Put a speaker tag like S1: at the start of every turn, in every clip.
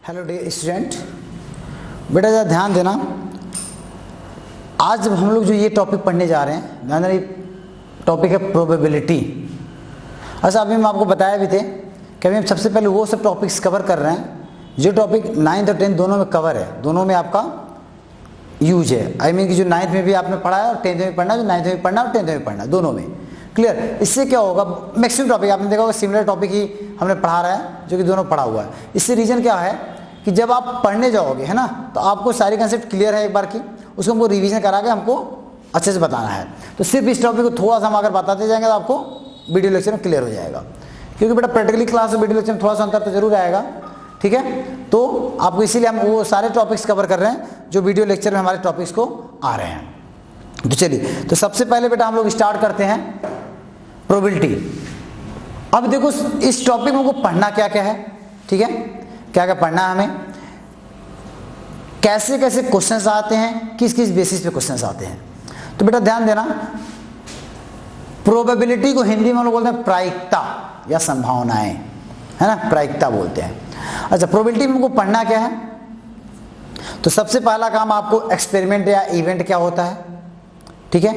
S1: Hello dear student, बेटा ज़रा ध्यान देना। आज जब हम लोग जो ये टॉपिक पढ़ने जा रहे हैं, ध्यान देना, टॉपिक है प्रोबेबिलिटी। अच्छा, अभी हम आपको बताया भी थे कि अभी हम सबसे पहले वो सब टॉपिक्स कवर कर रहे हैं जो टॉपिक 9th और 10th दोनों में कवर है, दोनों में आपका यूज है। आई मीन कि जो 9th में भी आपने पढ़ा है और 10th में पढ़ना है, जो 9th में पढ़ना है और 10th में पढ़ना है, दोनों में। क्लियर? इससे क्या होगा, मैक्सिमम टॉपिक आपने देखा होगा सिमिलर टॉपिक ही हमने पढ़ा रहा है, जो कि दोनों पढ़ा हुआ है। इससे रीजन क्या है कि जब आप पढ़ने जाओगे, है ना, तो आपको सारी कंसेप्ट क्लियर है एक बार की, उसको हमको रिवीजन करा के हमको अच्छे से बताना है। तो सिर्फ इस टॉपिक को थोड़ा सा हम अगर बताते जाएंगे तो आपको वीडियो लेक्चर में क्लियर हो जाएगा, क्योंकि बेटा प्रैक्टिकली क्लास और वीडियो लेक्चर में थोड़ा सा अंतर तो जरूर आएगा। ठीक है, तो आपको इसीलिए हम वो सारे टॉपिक्स कवर कर रहे हैं जो वीडियो लेक्चर में हमारे टॉपिक्स को आ रहे हैं। तो चलिए, तो सबसे पहले बेटा हम लोग स्टार्ट करते हैं प्रोबेबिलिटी। अब देखो इस टॉपिक में हमको पढ़ना क्या क्या है, ठीक है, क्या क्या पढ़ना है हमें, कैसे कैसे क्वेश्चंस आते हैं, किस किस बेसिस पे क्वेश्चंस आते हैं। तो बेटा ध्यान देना, प्रोबेबिलिटी को हिंदी में हम लोग बोलते हैं प्रायिकता या संभावनाएं, है ना, प्रायिकता बोलते हैं। अच्छा, प्रोबेबिलिटी में हमको पढ़ना क्या है, तो सबसे पहला काम आपको एक्सपेरिमेंट या इवेंट क्या होता है, ठीक है,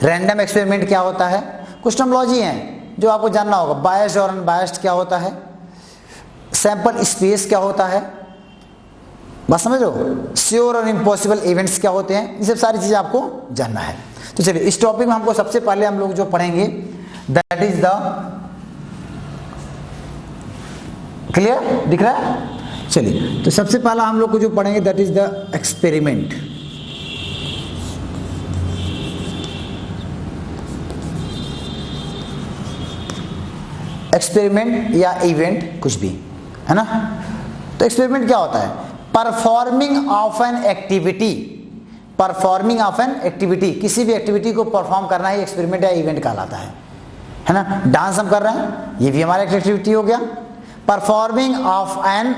S1: रैंडम एक्सपेरिमेंट क्या होता है, कुछ टर्मिनोलॉजी हैं जो आपको जानना होगा। बायस्ड और अनबायस्ड क्या होता है, सैंपल स्पेस क्या होता है, बस समझ लो, श्योर और इम्पॉसिबल इवेंट्स क्या होते हैं, ये सब सारी चीजें आपको जानना है। तो चलिए, इस टॉपिक में हमको सबसे पहले हम लोग जो पढ़ेंगे दैट इज द, क्लियर दिख रहा है? चलिए, तो सबसे पहला हम लोग को जो पढ़ेंगे that is the experiment. Experiment या इवेंट कुछ भी, है ना। तो एक्सपेरिमेंट क्या होता है, performing of an activity, performing of an activity, किसी भी एक्टिविटी को परफॉर्म करना ही एक्सपेरिमेंट या इवेंट कहलाता है ना। डांस हम कर रहे हैं, ये भी हमारा एक एक्टिविटी हो गया। Performing of an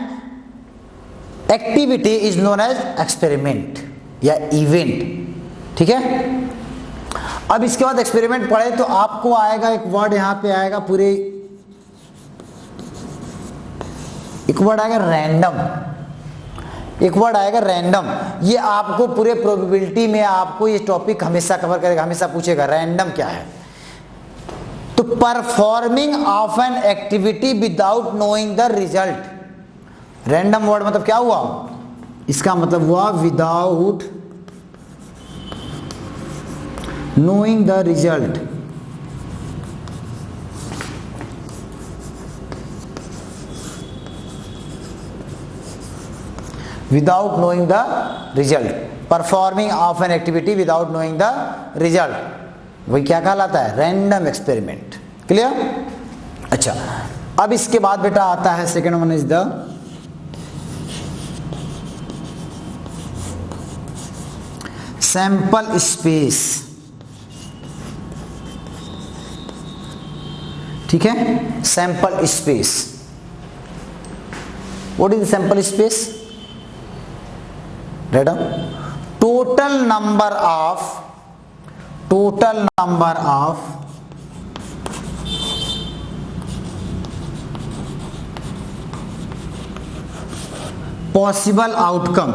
S1: activity is known as experiment या इवेंट, ठीक है। अब इसके बाद एक्सपेरिमेंट पढ़े तो आपको आएगा एक वर्ड, यहां पे आएगा पूरे, एक वर्ड आएगा रैंडम, एक वर्ड आएगा रैंडम। ये आपको पूरे प्रोबेबिलिटी में आपको ये टॉपिक हमेशा कवर करेगा, हमेशा पूछेगा रैंडम क्या है। तो performing of an activity without knowing the result, random word मतलब क्या हुआ, इसका मतलब हुआ without knowing the result. Without knowing the result, performing of an activity without knowing the result, वही क्या कहलाता है, रैंडम एक्सपेरिमेंट। क्लियर? अच्छा, अब इसके बाद बेटा आता है second one is the sample space, ठीक है, sample space. What is sample space? Total number of possible outcome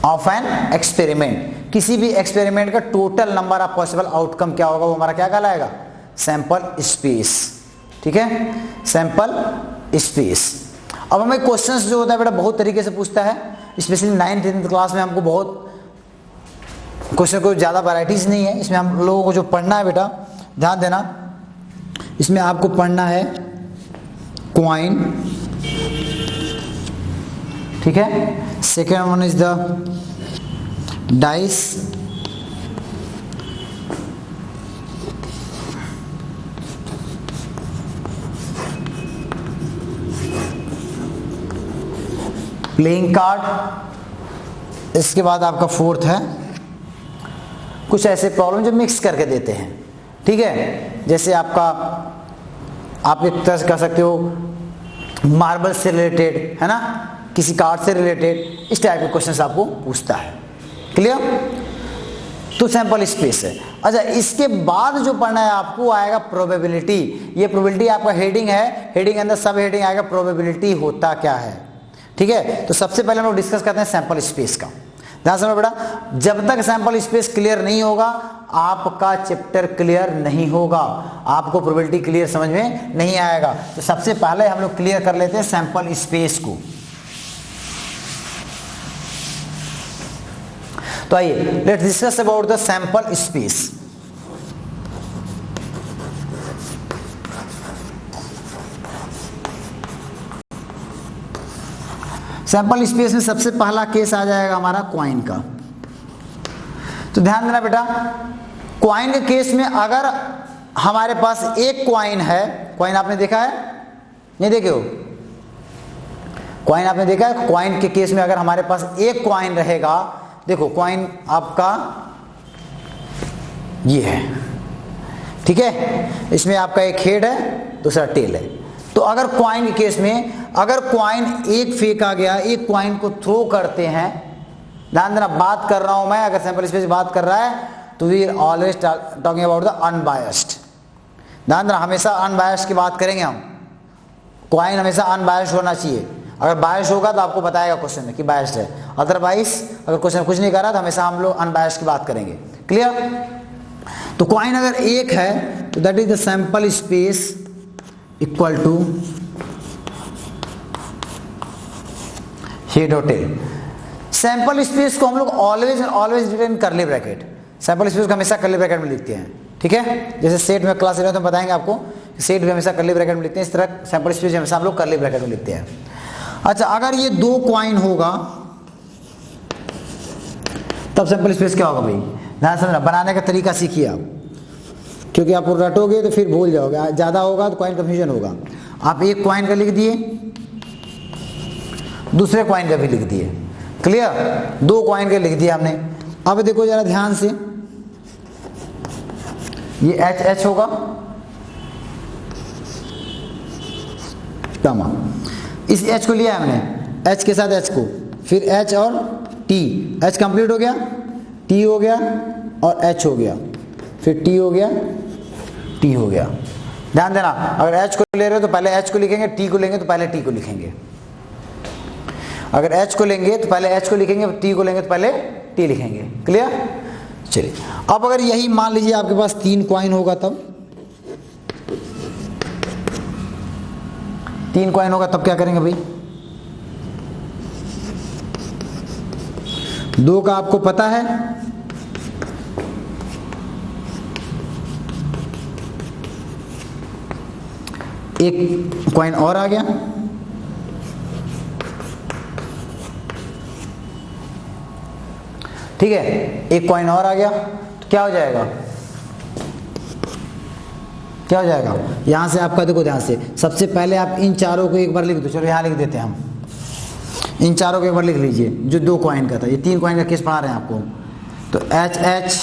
S1: of an experiment, किसी भी एक्सपेरिमेंट का total number of possible outcome क्या होगा, वो हमारा क्या कहलाएगा, सैंपल स्पेस, ठीक है, सैंपल स्पेस। अब हमें क्वेश्चंस जो होता है बेटा बहुत तरीके से पूछता है, स्पेशली 9th 10th क्लास में हमको बहुत क्वेश्चन को ज़्यादा वैराइटीज नहीं है। इसमें हम लोगों को जो पढ़ना है बेटा ध्यान देना, इसमें आपको पढ़ना है क्वाइन, ठीक है, second one is the dice, playing card, इसके बाद आपका फोर्थ है कुछ ऐसे प्रॉब्लम जो मिक्स करके देते हैं, ठीक है, जैसे आपका आप एक तरह से कह सकते हो मार्बल से रिलेटेड, है ना, किसी कार्ड से रिलेटेड, इस टाइप के क्वेश्चंस आपको पूछता है। क्लियर? तो सैंपल स्पेस है। अच्छा, इसके बाद जो पढ़ना है आपको आएगा प्रोबेबिलिटी। ये प्रोबेबिलिटी आपका हेडिंग है, हेडिंग के अंदर सब हेडिंग आएगा प्रोबेबिलिटी होता क्या है। ठीक है, तो सबसे पहले हम लोग डिस्कस करते हैं सैंपल स्पेस का। ध्यान समझ बेटा, जब तक सैंपल स्पेस क्लियर नहीं होगा आपका चैप्टर क्लियर नहीं होगा, आपको प्रोबेबिलिटी क्लियर समझ में नहीं आएगा। तो सबसे पहले हम लोग क्लियर कर लेते हैं सैंपल स्पेस को। तो आइए let's discuss about the sample space. Sample space में सबसे पहला केस आ जाएगा हमारा कॉइन का। तो ध्यान देना बेटा, कॉइन के केस में अगर हमारे पास एक कॉइन है, कॉइन आपने देखा है नहीं देखे हो, कॉइन आपने देखा है। कॉइन के केस में अगर हमारे पास एक कॉइन रहेगा, देखो कॉइन आपका ये है, ठीक है, इसमें आपका एक हेड है दूसरा टेल है। तो अगर कॉइन के केस में अगर कॉइन एक फेंका गया, एक कॉइन को थ्रो करते हैं, ध्यान देना बात कर रहा हूं मैं, अगर सैंपल स्पेस बात कर रहा है तो we are always talking about the unbiased. ध्यान देना हमेशा अनबायस्ड की बात करेंगे हम, कॉइन हमेशा अनबायस्ड होना चाहिए। अगर बायस्ड होगा तो आपको बताएगा क्वेश्चन में कि बायस्ड है, अदरवाइज अगर क्वेश्चन कुछ नहीं कर रहा तो हमेशा हम लोग अनबायस्ड की बात करेंगे। क्लियर? तो कॉइन अगर एक है तो that is the sample space equal to head और टेल। सैंपल स्पेस को हम लोग always written curly bracket, sample space को हमेशा करली ब्रैकेट में लिखते हैं। ठीक है, जैसे सेट में क्लास 11 में बताएंगे आपको, सेट भी हमेशा करली ब्रैकेट में लिखते हैं, इस तरह सैंपल स्पेस हमेशा हम लोग करली ब्रैकेट में लिखते हैं। अच्छा, अगर ये दो कॉइन होगा तब सैंपल स्पेस क्या होगा भाई? ध्यान समझना, बनाने का तरीका सीखिए आप, क्योंकि आप रटोगे तो फिर भूल जाओगे, ज्यादा होगा तो कॉइन कंफ्यूजन होगा। आप एक कॉइन का लिख दिए, दूसरे कॉइन का भी लिख दिए, क्लियर? दो कॉइन का लिख दिया हमने। अब देखो जरा ध्यान से, ये एच एच होगा, तमाम इस एच को लिया हमने, एच के साथ एच को, फिर एच और टी, एच कंप्लीट हो गया, टी हो गया और एच हो गया, फिर टी हो गया, टी हो गया। ध्यान देना, अगर एच को ले रहे हो तो पहले एच को लिखेंगे, टी को लेंगे तो पहले टी को लिखेंगे। अगर एच को लेंगे तो पहले एच को लिखेंगे, टी को लेंगे तो पहले टी लिखेंगे। क्लियर? चलिए, अब अगर यही मान लीजिए आपके पास तीन कॉइन होगा, तब तीन कॉइन होगा तब क्या करेंगे भाई? दो का आपको पता है, एक कॉइन और आ गया, ठीक है, एक कॉइन और आ गया, तो क्या हो जाएगा? क्या हो जाएगा? यहां से आपका देखो ध्यान से, सबसे पहले आप इन चारों को एक बार लिख दो, चलो यहां लिख देते हैं हम, इन चारों को एक बार लिख लीजिए, जो दो कॉइन का था, ये तीन कॉइन का केस पढ़ा रहे हैं आपको। तो H H,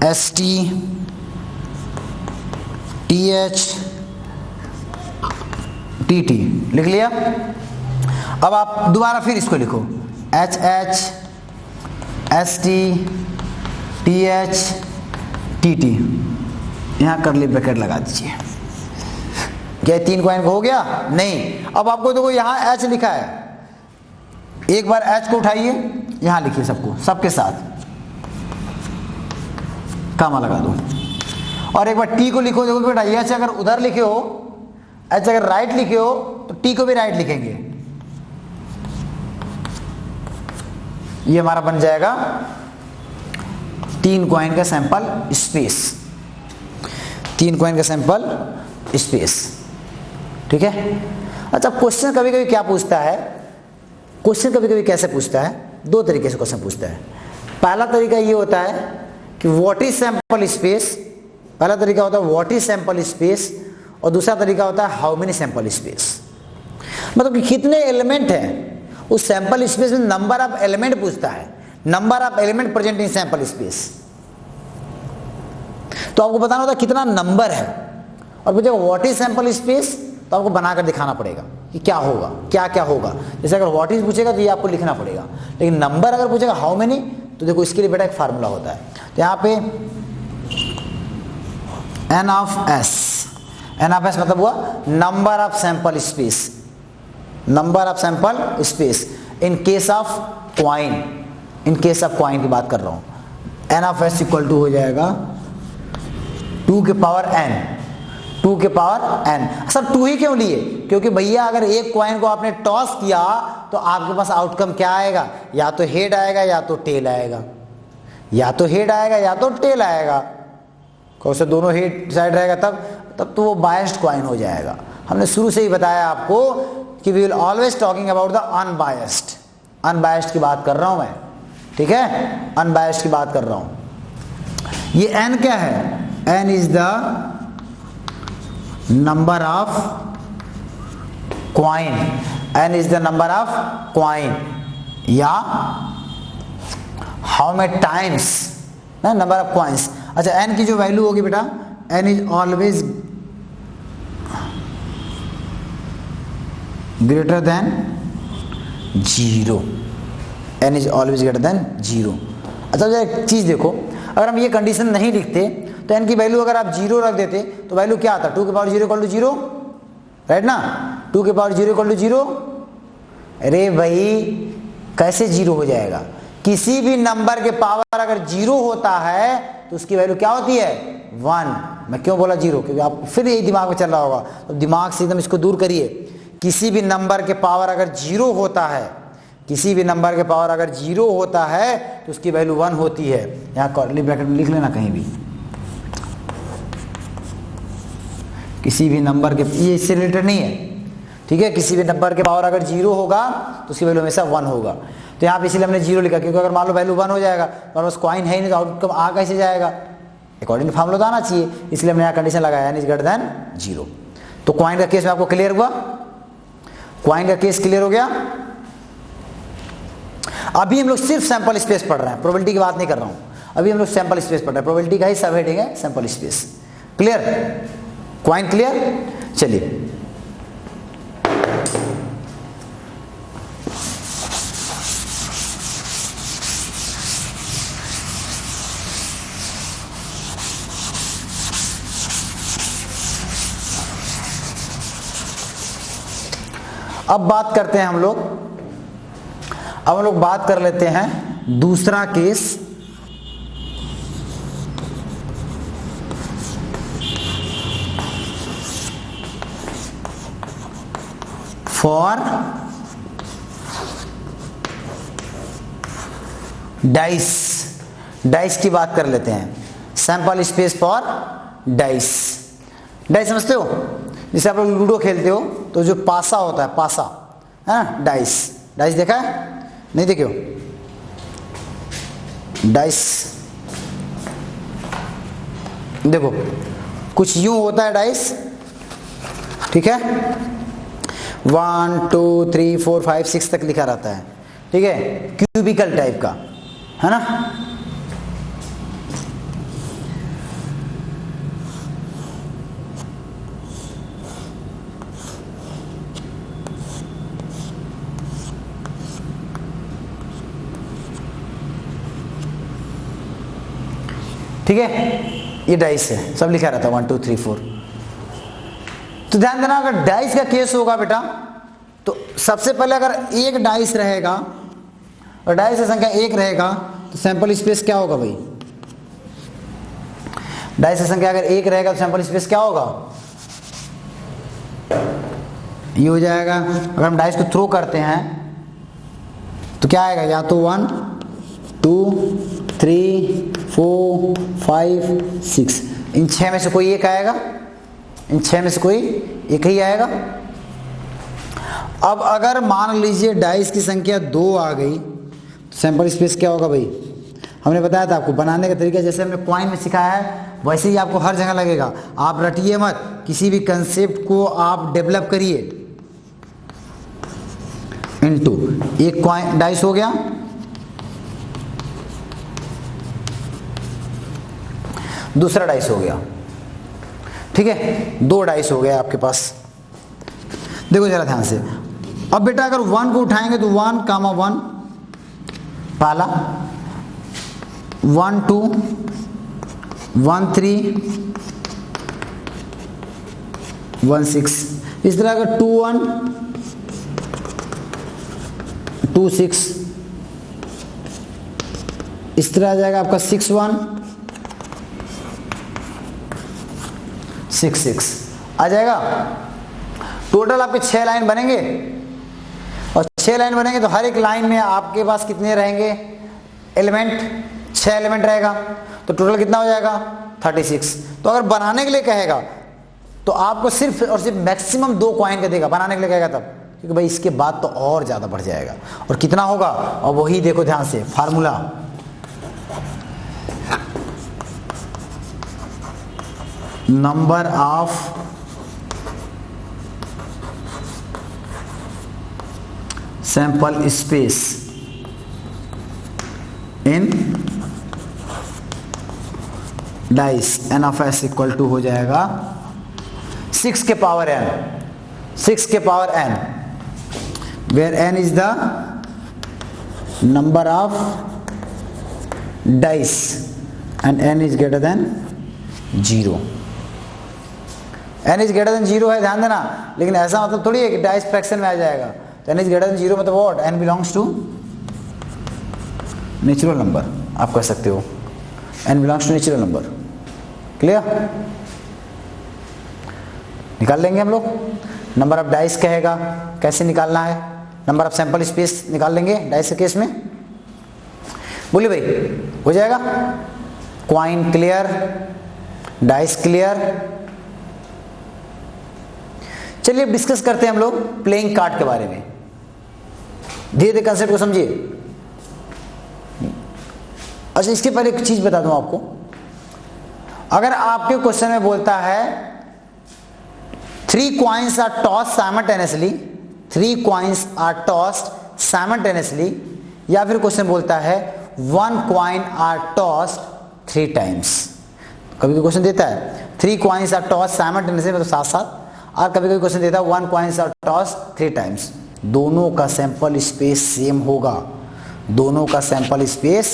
S1: S T, T H, T T लिख लिया। अब आप दोबारा फिर इसको लिखो, H H, S T, T H, T T, यहां करली ब्रैकेट लगा दीजिए। क्या तीन कॉइन हो गया? नहीं। अब आपको देखो यहां एच लिखा है, एक बार एच को उठाइए, यहां लिखिए सबको, सबके साथ कामा लगा दो, और एक बार टी को लिखो। देखो बेटा, एच अगर उधर लिखे हो, एच अगर राइट लिखे हो तो टी को भी राइट लिखेंगे। ये हमारा बन जाएगा तीन कॉइन का सैंपल स्पेस, तीन कॉइन का सैंपल स्पेस। ठीक है? अच्छा, क्वेश्चन कभी कभी क्या पूछता है, क्वेश्चन कभी कभी कैसे पूछता है? दो तरीके से क्वेश्चन पूछता है। पहला तरीका ये होता है कि व्हाट इज सैंपल स्पेस, पहला तरीका होता है व्हाट इज सैंपल स्पेस, और दूसरा तरीका होता है हाउ मेनी सैंपल स्पेस, मतलब कि कितने एलिमेंट हैं उस सैंपल स्पेस में। नंबर ऑफ एलिमेंट पूछता है, number of element present in sample space. तो आपको बताना होता है कितना नंबर है, और पूछेगा व्हाट इज सैंपल स्पेस, तो आपको बनाकर दिखाना पड़ेगा कि क्या होगा, क्या क्या होगा। जैसे अगर व्हाट इज पूछेगा तो ये आपको लिखना पड़ेगा, लेकिन नंबर अगर पूछेगा हाउ मेनी, तो देखो इसके लिए बेटा एक फार्मूला होता है। तो यहाँ पे एन ऑफ एस मतलब हुआ number of sample space, number of sample space in case of coin, in case of coin की बात कर रहा हूं। N of S equal to हो जाएगा 2 के पावर n, 2 के पावर n। सब 2 ही क्यों लिए? क्योंकि भैया अगर एक कॉइन को आपने टॉस किया तो आपके पास आउटकम क्या आएगा, या तो हेड आएगा या तो टेल आएगा, या तो हेड आएगा या तो टेल आएगा। कौन सा दोनों हेड साइड रहेगा तब तो वो बायस्ड कॉइन हो जाएगा। हमने शुरू से ही बताया आपको कि we will always talking about the unbiased, unbiased की बात कर रहा हूं मैं, ठीक है, अनबायस्ड की बात कर रहा हूं। ये n क्या है? n is the number of coin, n is the number of coin, या हाउ मेनी टाइम्स ना नंबर ऑफ क्वाइंस। अच्छा n की जो वैल्यू होगी बेटा, n is always greater than 0, n is always greater than 0। अच्छा एक चीज देखो, अगर हम ये कंडीशन नहीं लिखते तो n की वैल्यू अगर आप 0 रख देते तो वैल्यू क्या आता? 2 के पावर 0 इक्वल टू 0, राइट ना? 2 के पावर 0 इक्वल टू 0। अरे भाई कैसे 0 हो जाएगा? किसी भी नंबर के पावर अगर 0 होता है तो उसकी वैल्यू क्या होती है? 1। मैं क्यों बोला 0? क्योंकि आप फिर यही दिमाग में चल रहा होगा, तो दिमाग से एकदम इसको दूर करिए। किसी भी नंबर के पावर अगर 0 होता है, किसी भी नंबर के पावर अगर 0 होता है तो उसकी वैल्यू 1 होती है। यहाँ कर्ली ब्रैकेट में लिख लेना कहीं भी, किसी भी नंबर के, ये इससे रिलेटेड नहीं है, ठीक है। किसी भी नंबर के पावर अगर 0 होगा तो उसकी वैल्यू हमेशा 1 होगा। तो यहाँ पे इसीलिए हमने 0 लिखा, क्योंकि अगर मान लो वैल्यू 1 हो जाएगा और बस कॉइन है ही नहीं तो आउटकम आ कैसे जाएगा? अकॉर्डिंग टू फार्मूला तो आना चाहिए, इसलिए हमने यहाँ कंडीशन लगाया n इज ग्रेटर देन 0। तो कॉइन का केस में आपको क्लियर हुआ? कॉइन का केस क्लियर हो गया। अभी हम लोग सिर्फ सैंपल स्पेस पढ़ रहे हैं, प्रोबेबिलिटी की बात नहीं कर रहा हूं। अभी हम लोग सैंपल स्पेस पढ़ रहे हैं, प्रोबेबिलिटी का ही सब हेडिंग है sample space. Clear? Coin clear? चलिए अब बात करते हैं हम लोग, अब हम लोग बात कर लेते हैं दूसरा केस। फॉर डाइस, डाइस की बात कर लेते हैं। Sample space for dice. Dice समझते हो? जैसे आप लोग लूडो खेलते हो तो जो पासा होता है, पासा है ना, डाइस, डाइस देखा है? नहीं देखे हो? डाइस देखो कुछ यूं होता है डाइस, ठीक है, 1 2 3 4 5 6 तक लिखा रहता है, ठीक है, क्यूबिकल टाइप का, है ना। ठीक है, ये डाइस है, सब लिखा रहता है 1 2 3 4। तो ध्यान देना, अगर डाइस का केस होगा बेटा तो सबसे पहले अगर एक डाइस रहेगा और डाइस की संख्या 1 रहेगा तो सैंपल स्पेस क्या होगा भाई? डाइस की संख्या अगर 1 रहेगा तो सैंपल स्पेस क्या होगा? ये हो जाएगा। अगर हम डाइस को थ्रो करते हैं तो क्या आएगा? या तो 1 2 3 4 5 6, इन 6 में से कोई एक आएगा, इन 6 में से कोई एक ही आएगा। अब अगर मान लीजिए डाइस की संख्या 2 आ गई तो सैंपल स्पेस क्या होगा भाई? हमने बताया था आपको बनाने का तरीका, जैसे हमने कॉइन में सिखाया है वैसे ही आपको हर जगह लगेगा। आप रटिए मत, किसी भी कंसेप्ट को आप डेवलप करिए। इनटू एक कॉइन डाइस हो गया, दूसरा डाइस हो गया, ठीक है, 2 डाइस हो गया आपके पास। देखो जरा ध्यान से। अब बेटा अगर 1 को उठाएंगे तो 1, 1 पहला, 1 2, 1 3, 1 6, इस तरह का 2 1, 2 6, इस तरह आ जाएगा आपका 6 1, 6 6 आ जाएगा। टोटल आपके 6 लाइन बनेंगे, और 6 लाइन बनेंगे तो हर एक लाइन में आपके पास कितने रहेंगे एलिमेंट, 6 एलिमेंट रहेगा, तो टोटल कितना हो जाएगा 36। तो अगर बनाने के लिए कहेगा तो आपको सिर्फ और सिर्फ मैक्सिमम 2 कॉइन का देगा, बनाने के लिए कहेगा तब, क्योंकि भाई इसके बाद तो और ज्यादा बढ़ जाएगा। और कितना होगा, और वही देखो ध्यान से formula, number of sample space in dice n of s equal to हो जाएगा 6 के पावर n, 6 के power n, where n is the number of dice and n is greater than 0। n is greater than 0 है, ध्यान देना, लेकिन ऐसा मतलब थोड़ी है कि डाइस फ्रैक्शन में आ जाएगा। तो n इज ग्रेटर देन 0 मतलब what, n belongs to natural number, आप कह सकते हो n belongs to natural number. Clear, निकाल लेंगे हम लोग। नंबर ऑफ डाइस कहेगा, कैसे निकालना है, नंबर ऑफ सैंपल स्पेस निकाल लेंगे डाइस के केस में। बोलिए भाई, हो जाएगा। Coin clear, dice clear. चलिए अब डिस्कस करते हैं हम लोग प्लेइंग कार्ड के बारे में। धीरे धीरे कंसेप्ट को समझिए। अच्छा, इसके पहले एक चीज बता दूं आपको, अगर आपके क्वेश्चन में बोलता है 3 coins are tossed simultaneously, 3 coins are tossed simultaneously, या फिर क्वेश्चन बोलता है 1 coin are tossed 3 times, कभी कोई क्वेश्चन देता है 3 coins are tossed simultaneously मतलब साथ साथ, और कभी कभी क्वेश्चन देता है 1 coins are tossed 3 times, दोनों का सैंपल स्पेस सेम होगा, दोनों का सैंपल स्पेस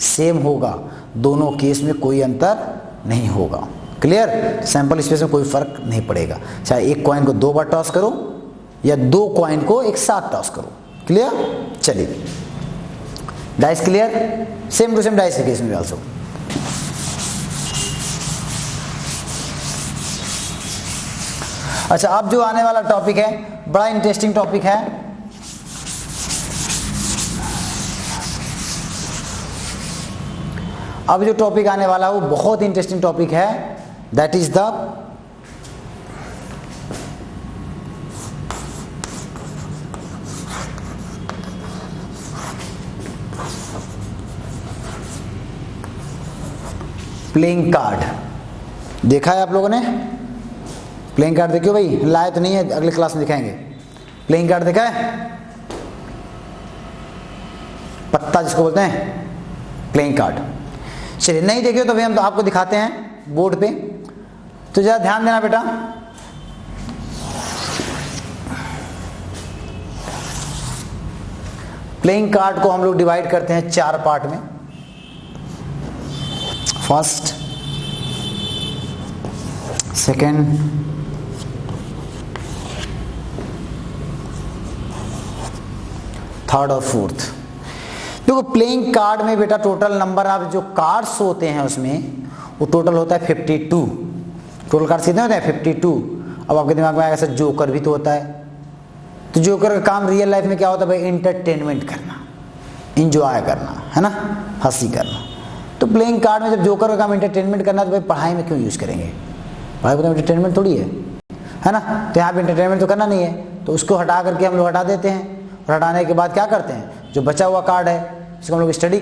S1: सेम होगा, दोनों केस में कोई अंतर नहीं होगा। क्लियर, सैंपल स्पेस में कोई फर्क नहीं पड़ेगा, चाहे एक कॉइन को 2 बार टॉस करो या 2 कॉइन को एक साथ टॉस करो। क्लियर, चलिए dice clear, same to same dice के केस में आल्सो। अच्छा, अब जो आने वाला टॉपिक है बड़ा इंटरेस्टिंग टॉपिक है। अब जो टॉपिक आने वाला है वो बहुत इंटरेस्टिंग टॉपिक है, that is the playing card. देखा है आप लोगों ने प्लेइंग कार्ड? देखियो भाई, लाए तो नहीं है, अगले क्लास में दिखाएंगे। प्लेइंग कार्ड देखा है, पत्ता जिसको बोलते हैं, प्लेइंग कार्ड। चलिए, नहीं देखिए तो भाई हम तो आपको दिखाते हैं बोर्ड पे, तो जरा ध्यान देना बेटा। प्लेइंग कार्ड को हम लोग डिवाइड करते हैं 4 पार्ट में। फर्स्ट, सेकेंड, थर्ड और फोर्थ। देखो प्लेइंग कार्ड में बेटा टोटल नंबर ऑफ जो कार्ड्स होते हैं उसमें वो टोटल होता है 52। टोटल कार्ड्स कितने होते हैं? 52। अब आपके दिमाग में आएगा सर जोकर भी तो होता है, तो जोकर का काम रियल लाइफ में क्या होता है भाई? एंटरटेनमेंट करना, इंजॉय करना, है ना, हंसी करना। तो प्लेइंग कार्ड में जब जोकर का काम एंटरटेनमेंट करना, तो भाई पढ़ाई में क्यों यूज करेंगे? पढ़ाई में तो एंटरटेनमेंट थोड़ी है ना, तो यहाँ पे एंटरटेनमेंट तो करना नहीं है, तो उसको हटा करके हम लोग हटा देते हैं। और हटाने के बाद क्या करते हैं, जो बचा हुआ कार्ड है उसको हम लोग स्टडी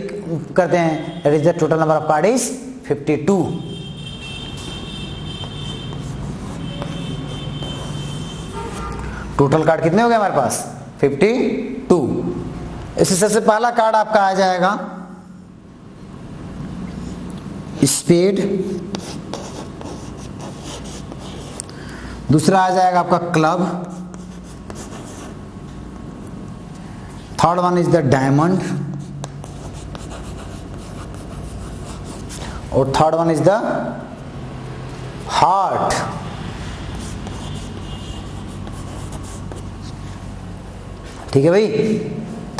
S1: करते हैं। That is the total number of card is 52। Total card कितने हो गए हमारे पास? 52। इससे सबसे पहला कार्ड आपका आ जाएगा स्पेड, दूसरा आ जाएगा आपका club, third one is the diamond, और third one is the heart. ठीक है भाई,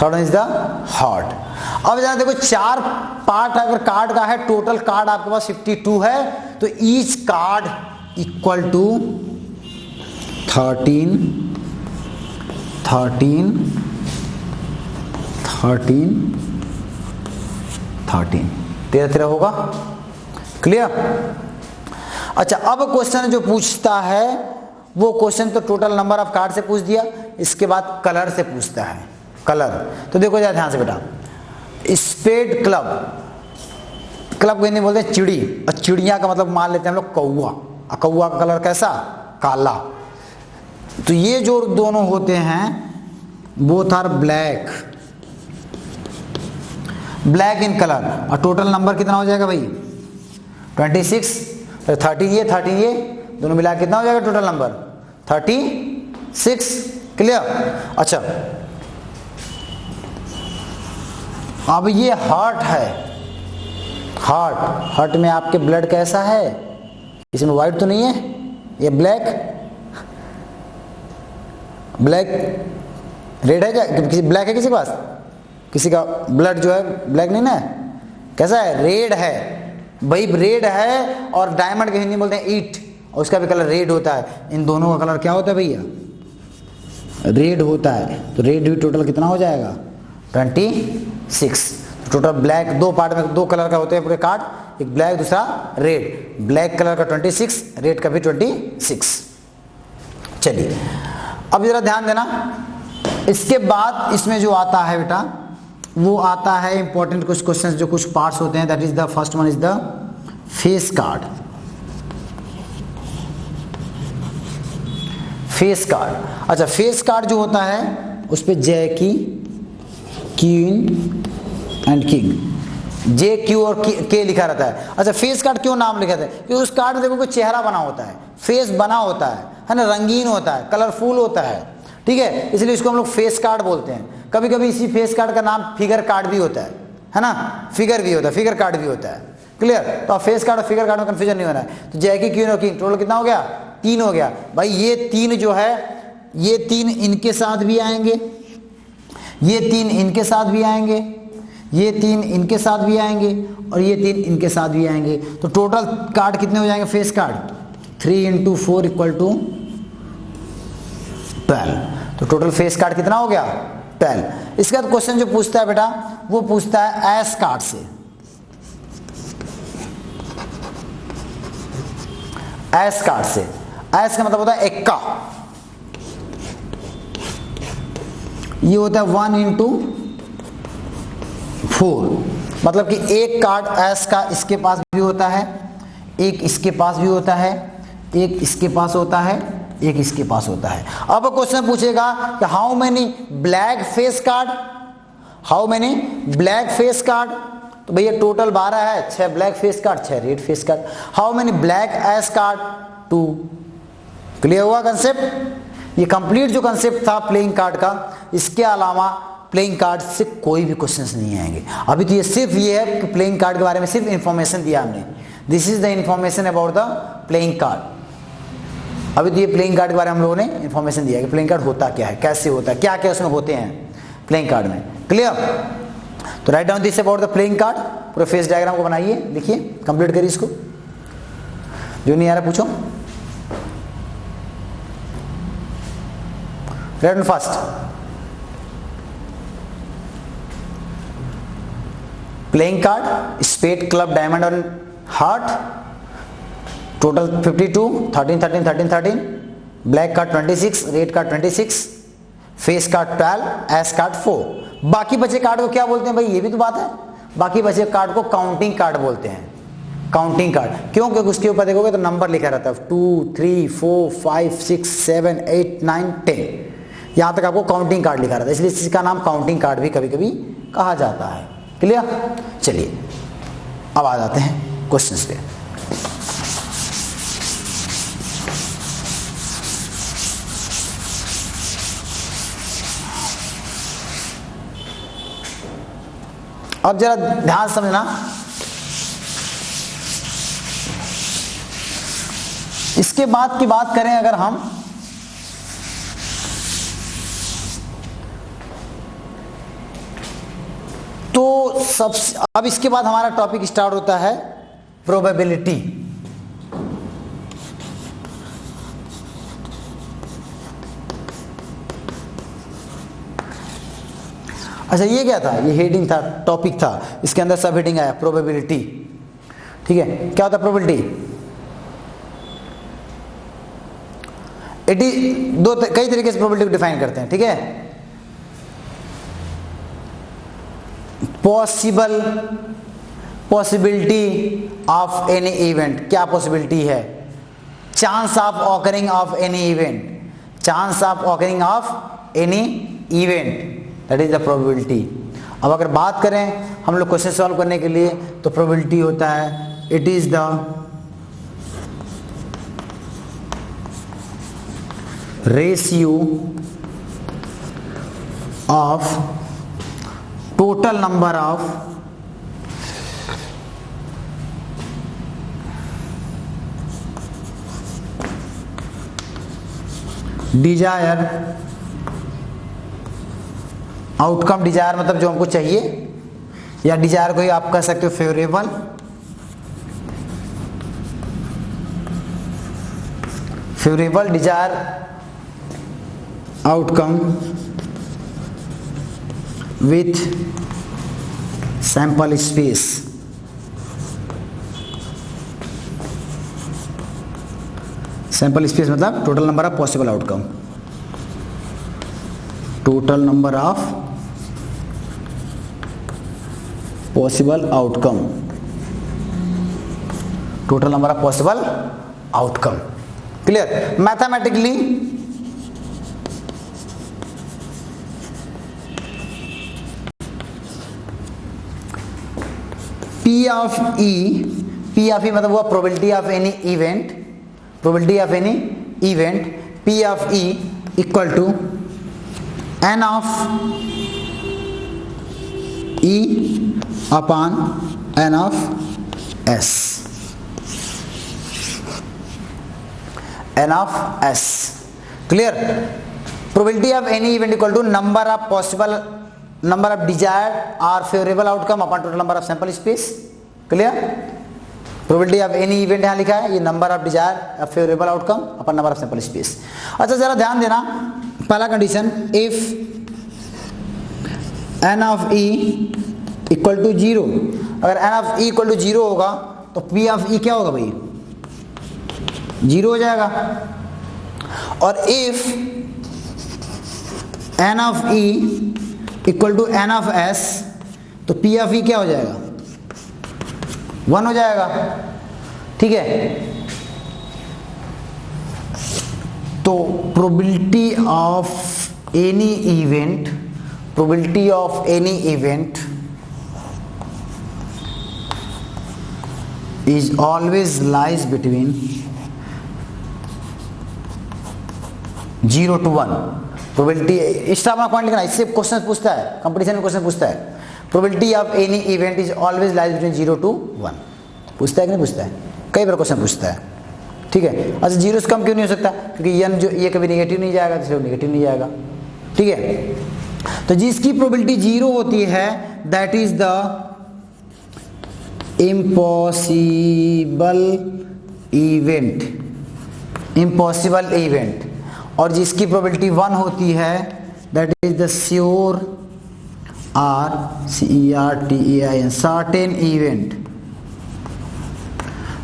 S1: third one is the heart. अब जरा देखो, चार पार्ट अगर कार्ड का है, टोटल कार्ड आपके पास 52 है, तो ईच कार्ड इक्वल टू 13 13 13 13 13 होगा। क्लियर? अच्छा, अब क्वेश्चन जो पूछता है वो क्वेश्चन तो टोटल नंबर ऑफ कार्ड से पूछ दिया, इसके बाद कलर से पूछता है। कलर तो देखो जरा ध्यान से बेटा, स्पेड क्लब, क्लब को हिंदी बोलते हैं चिड़ी, और चिड़िया का मतलब मान लेते हैं हम लोग कौआ, और कौआ का कलर कैसा? काला। तो ये जो दोनों होते हैं both are black, black in colour, और टोटल नंबर कितना हो जाएगा भाई? 26, 13 ये दोनों मिला कितना हो जाएगा टोटल नंबर? 36। क्लियर? अच्छा, अब ये हार्ट है, हार्ट, हार्ट में आपके ब्लड कैसा है? इसमें व्हाइट तो नहीं है, ये ब्लैक, ब्लैक रेड है क्या? किसी ब्लैक है किसी के पास? किसी का ब्लड जो है ब्लैक नहीं ना, कैसा है? रेड है भाई, रेड है। और डायमंड के हिंदी बोलते हैं ईट, और उसका भी कलर रेड होता है। इन दोनों का कलर क्या होता है भैया? रेड होता है। तो रेड भी टोटल कितना हो जाएगा? 26। टोटल ब्लैक, दो पार्ट में दो कलर का होते हैं पूरे कार्ड, एक ब्लैक दूसरा रेड, ब्लैक कलर का 26, रेड का भी 26। चलिए अब जरा ध्यान देना, इसके बाद इसमें जो आता है बेटा वो आता है इंपॉर्टेंट कुछ क्वेश्चंस, जो कुछ पार्ट्स होते हैं। That is the first one is the face card. Face card, अच्छा फेस कार्ड जो होता है उस पे jack, queen and king, J Q और के लिखा रहता है। अच्छा, फेस कार्ड क्यों नाम लिखा था? क्योंकि उस कार्ड में देखो कोई चेहरा बना होता है, फेस बना होता है ना, रंगीन होता है, कलरफुल होता है। ठीक है, इसलिए इसको हम लोग फेस कार्ड बोलते हैं। कभी कभी इसी फेस कार्ड का नाम फिगर कार्ड भी होता है ना, फिगर भी होता है, फिगर कार्ड भी होता है। क्लियर? तो फेस कार्ड और फिगर कार्ड में कंफ्यूजन नहीं होना है। तो जैकी, क्वीन और किंग टोटल कितना हो गया? 3 हो गया भाई। ये 3 जो है, ये 3 इनके साथ भी आएंगे, ये 3 इनके साथ भी आएंगे, ये 3 इनके साथ भी आएंगे, और ये 3 इनके साथ भी आएंगे। तो टोटल कार्ड कितने हो जाएंगे फेस कार्ड? 3 × 4 = 12। तो टोटल फेस कार्ड कितना हो गया? 12। इसके बाद क्वेश्चन जो पूछता है बेटा वो पूछता है एस कार्ड से। एस कार्ड से, एस का मतलब होता है एक्का, ये होता है 1 × 4, मतलब कि एक कार्ड एस का इसके पास भी होता है, एक इसके पास भी होता है, एक इसके पास होता है, एक इसके पास होता है। अब क्वेश्चन पूछेगा कि how many black face card, how many black face card? तो भैया टोटल 12 है, 6 black face card, 6 red face card. How many black S card? 2। Clear हुआ कंसेप्ट? ये कंप्लीट जो कंसेप्ट था प्लेइंग कार्ड का, इसके अलावा प्लेइंग कार्ड से कोई भी क्वेश्चंस नहीं आएंगे। अभी तो ये सिर्फ ये है कि प्लेइंग कार्ड के बारे में सिर्फ इंफॉर्मेशन दिया हमने, this is the information about the playing card. अभी तो ये प्लेइंग कार्ड के बारे में हम लोगों ने इंफॉर्मेशन दिया कि प्लेइंग कार्ड होता क्या है, कैसे होता है, क्या क्या उसमें होते हैं प्लेइंग कार्ड में। क्लियर? तो write down this about the playing card, पूरे फेस डायग्राम को बनाइए, लिखिए, कंप्लीट करिए इसको। जो नहीं आ रहा पूछो। Write down first, playing card, spade, club, diamond और heart, total 52, 13 13 13 13, black card 26, red card 26, face card 12, ace card 4। बाकी बचे कार्ड को क्या बोलते हैं भाई? ये भी तो बात है, बाकी बचे कार्ड को काउंटिंग कार्ड बोलते हैं। काउंटिंग कार्ड क्यों? क्योंकि उसके ऊपर देखोगे तो नंबर लिखा रहता है 2 3 4 5 6 7 8 9 10, यहां तक आपको काउंटिंग कार्ड लिखा रहता है, इसलिए इसका नाम काउंटिंग कार्ड भी कभी कभी कहा जाता है। क्लियर? चलिए अब आ जाते हैं क्वेश्चंस पे। अब जरा ध्यान से समझना, इसके बाद की बात करें अगर हम, तो सबसे अब इसके बाद हमारा टॉपिक स्टार्ट होता है प्रोबेबिलिटी। अच्छा ये क्या था, ये हेडिंग था, टॉपिक था, इसके अंदर सब हेडिंग आया प्रोबेबिलिटी। ठीक है, क्या होता है प्रोबेबिलिटी? इट इज कई तरीके से प्रोबेबिलिटी को डिफाइन करते हैं। ठीक है, पॉसिबिलिटी ऑफ एनी इवेंट, क्या पॉसिबिलिटी है? Chance of occurring of any event, chance of occurring of any event, that is the probability. अब अगर बात करें हम लोग क्वेश्चन सॉल्व करने के लिए, तो प्रोबेबिलिटी होता है it is the ratio of total number of desire outcome, desire मतलब जो हमको चाहिए, या डिजायर को ही आप कह सकते हो favourable, favourable desired outcome with sample space. Sample space मतलब total number of possible outcome, total number of possible outcome, total number of possible outcome. Clear? Mathematically P of E मतलब हुआ probability of any event, probability of any event, P of E equal to N of E upon N of S, N of S। Clear? Probability of any event equal to number of possible, number of desired और favourable outcome upon total number of sample space. Clear? Probability of any event यहां लिखा है, ये number of desire favourable outcome upon number of sample space. अच्छा जरा ध्यान देना, पहला condition, if N of E equal to 0, अगर N of E equal to 0 होगा तो P of E क्या होगा भाई? 0 हो जाएगा। और if N of E equal to N of S तो P of E क्या हो जाएगा? 1 हो जाएगा। ठीक है, तो probability of any event, probability of any event is always lies between 0 to 1। Probability इस तरह पॉइंट लिखना, इससे क्वेश्चन पूछता है, कंपटीशन में क्वेश्चन पूछता है, probability of any event is always lies between 0 to 1। पूछता है कि नहीं पूछता है? कई बार क्वेश्चन पूछता है। ठीक है, अच्छा 0 से कम क्यों नहीं हो सकता? क्योंकि n जो ये कभी नेगेटिव नहीं जाएगा, इसलिए नेगेटिव नहीं जाएगा। ठीक है, तो जिसकी प्रोबेबिलिटी 0 होती है that is the impossible event, impossible event. और जिसकी प्रोबेबिलिटी 1 होती है that is the sure, CERTAIN, certain event.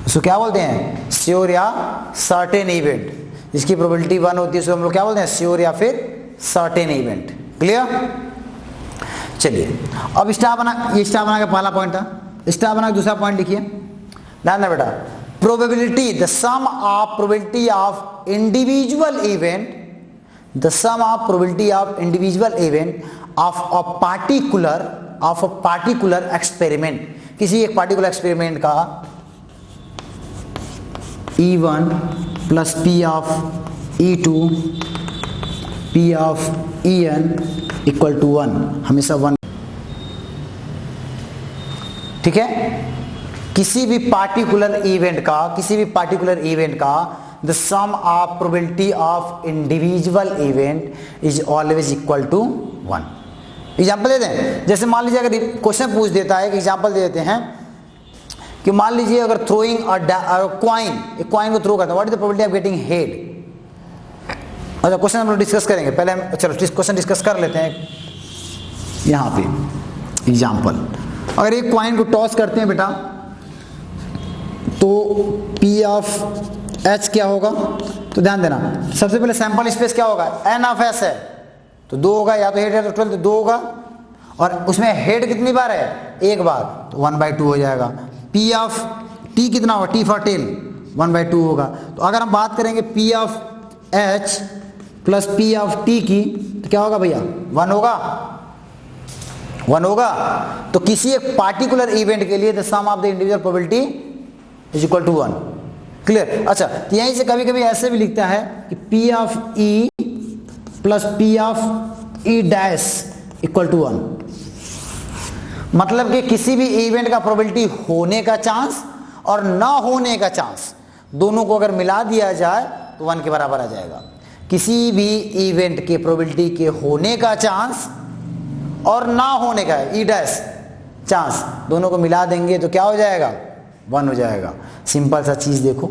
S1: उसको क्या बोलते हैं? श्योर या सर्टेन इवेंट। जिसकी प्रोबेबिलिटी 1 होती है उसको हम लोग क्या बोलते हैं? श्योर या फिर सर्टेन इवेंट। क्लियर? चलिए अब स्टार बना, ये स्टार बना का पहला पॉइंट था। स्टार बना दूसरा पॉइंट लिखिए, ध्यान देना बेटा। Probability, the sum of probability of individual event, the sum of probability of individual event of a particular experiment, किसी एक पार्टिकुलर एक्सपेरिमेंट का E1 plus P of E2 P of EN equal to 1, हमेशा 1। ठीक है, किसी भी particular event का the sum of probability of individual event is always equal to 1। Example देते हैं, जैसे मान लीजिए अगर क्वेश्चन पूछ देता है कि एग्जाम्पल दे देते हैं कि मान लीजिए अगर थ्रोइंग एक कॉइन को थ्रो करते हैं, what is the probability of getting head. अच्छा, क्वेश्चन हम लोग डिस्कस करेंगे, पहले हम चलो क्वेश्चन डिस्कस कर लेते हैं। यहाँ पे एग्जाम्पल, अगर एक कॉइन को टॉस करते हैं बेटा तो पी ऑफ एच क्या होगा, तो ध्यान देना सबसे पहले सैंपल स्पेस क्या होगा, एन ऑफ एस है तो 2 होगा, या तो हेड है तो 12 तो 2 होगा, और उसमें हेड कितनी बार है, एक बार, तो 1/2 हो जाएगा। पी ऑफ टी कितना होगा, टी फॉर टेल 1/2 होगा। तो अगर हम बात करेंगे P of H plus P of T की तो क्या होगा भैया, 1 होगा। तो किसी एक पार्टिकुलर इवेंट के लिए the sum of the individual probability is equal to 1। Clear. अच्छा, तो यहीं से कभी कभी ऐसे भी लिखता है कि P of E plus P of E dash equal to 1, मतलब कि किसी भी इवेंट का प्रोबेबिलिटी होने का चांस और ना होने का चांस दोनों को अगर मिला दिया जाए तो 1 के बराबर आ जाएगा। किसी भी इवेंट के प्रोबेबिलिटी के होने का चांस और ना होने का ई डैश चांस, दोनों को मिला देंगे तो क्या हो जाएगा, 1 हो जाएगा। सिंपल सा चीज देखो,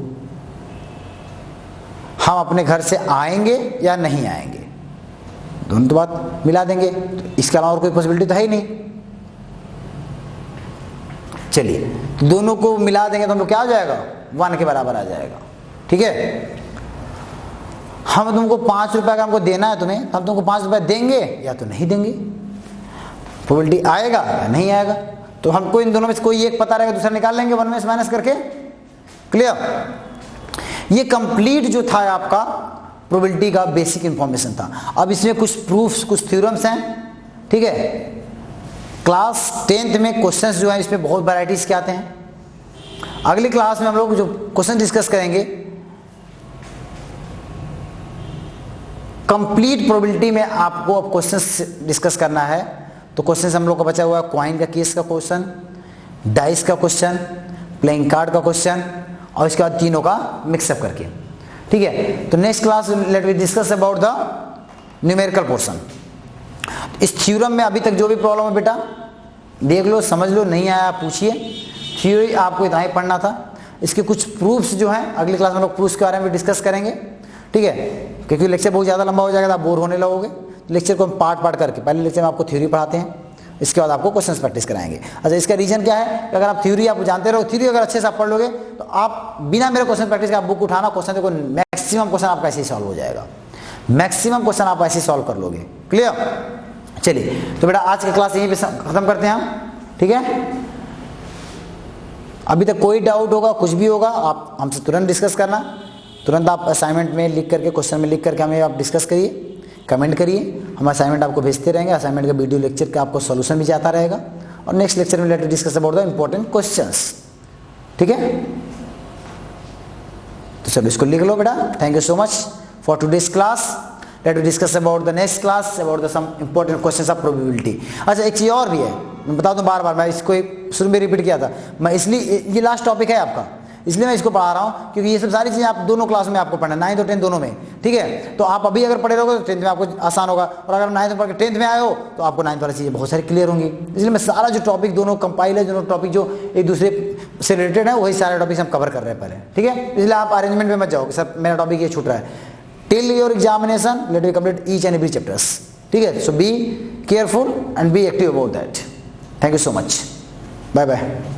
S1: हम अपने घर से आएंगे या नहीं आएंगे, दोनों तो बात मिला देंगे, तो इसके अलावा और कोई पॉसिबिलिटी तो है ही नहीं। चलिए, तो दोनों को मिला देंगे तो हम लोग क्या हो जाएगा, 1 के बराबर आ जाएगा। ठीक है, हम तुमको 5 रुपए का हमको देना है तुम्हें, हम तुमको 5 रुपए देंगे या तो नहीं देंगे, प्रोबेबिलिटी आएगा या नहीं आएगा। तो हमको इन दोनों में से कोई एक पता रहेगा, दूसरा निकाल लेंगे 1 में से माइनस करके। क्लियर। ये कंप्लीट जो था आपका प्रोबेबिलिटी का बेसिक इंफॉर्मेशन था। अब इसमें कुछ प्रूफ्स, कुछ थ्योरम्स हैं। ठीक है, क्लास 10th में क्वेश्चंस जो है इसमें बहुत वैरायटीज के आते हैं। अगली क्लास में हम लोग जो क्वेश्चन डिस्कस करेंगे, कंप्लीट प्रोबेबिलिटी में आपको अब क्वेश्चंस डिस्कस करना है। तो क्वेश्चंस हम लोग का बचा हुआ है कॉइन का केस का क्वेश्चन, डाइस का क्वेश्चन, प्लेइंग कार्ड का क्वेश्चन, और इसके बाद तीनों का मिक्सअप करके। ठीक है, तो next class let we discuss about the numerical portion. इस थ्योरम में अभी तक जो भी प्रॉब्लम है बेटा देख लो, समझ लो, नहीं आया पूछिए। थ्योरी आपको इतना ही पढ़ना था। इसके कुछ प्रूफ्स जो हैं अगली क्लास में लोग प्रूफ्स के बारे में डिस्कस करेंगे। ठीक है, क्योंकि लेक्चर बहुत ज़्यादा लंबा हो जाएगा तो आप बोर होने लगोगे। लेक्चर को हम पार्ट करके, पहले लेक्चर में आपको थ्योरी पढ़ाते हैं, इसके बाद आपको क्वेश्चंस प्रैक्टिस कराएंगे। अच्छा, इसका रीजन क्या है कि अगर आप थ्योरी आप जानते रहो, थ्योरी अगर अच्छे से आप पढ़ लोगे तो आप बिना मेरे क्वेश्चन प्रैक्टिस के आप बुक उठाना, क्वेश्चन देखो, मैक्सिमम क्वेश्चन आपका ऐसे ही सॉल्व हो जाएगा। मैक्सिमम क्वेश्चन आप ऐसे ही सॉल्व कर लोगे। क्लियर। चलिए, तो बेटा आज की क्लास यहीं पे खत्म करते हैं हम। ठीक है, अभी तक कोई डाउट होगा, कुछ भी होगा, आप हमसे तुरंत डिस्कस करना। तुरंत आप असाइनमेंट में लिख करके, क्वेश्चन में लिख करके हमें आप डिस्कस करिए, कमेंट करिए। हम असाइनमेंट आपको भेजते रहेंगे। असाइनमेंट का वीडियो लेक्चर का आपको सॉल्यूशन भी जाता रहेगा, और नेक्स्ट लेक्चर में later discuss about the important questions. ठीक है, तो चलो इसको लिख लो बेटा। Thank you so much for today's class. Let we discuss about the next class about the some important questions of probability. अच्छा, एक चीज़ और भी है, मैं बता दूं बार बार, मैं इसको शुरू में रिपीट किया था, मैं इसलिए, ये लास्ट टॉपिक है आपका, इसलिए मैं इसको पढ़ा रहा हूँ, क्योंकि ये सब सारी चीज़ें आप दोनों क्लास में आपको पढ़ना है, 9th और 10th दोनों में। ठीक है, तो आप अभी अगर पढ़े रहोगे तो 10th में आपको आसान होगा, और अगर 9th में पढ़ के 10th में आए हो तो आपको 9th वाली चीज़ें बहुत सारी क्लियर होंगी। इसलिए मैं सारा जो टॉपिक दोनों कंपाइल है, दोनों टॉपिक जो एक दूसरे से रिलेटेड है, वही सारे टॉपिक हम कवर कर रहे हैं पहले। ठीक है, इसलिए आप अरेंजमेंट में मत जाओ कि सर मेरा टॉपिक ये छूट रहा है। Till your examination let we complete each and every chapters. ठीक है, so be careful and be active about that. Thank you so much, bye bye.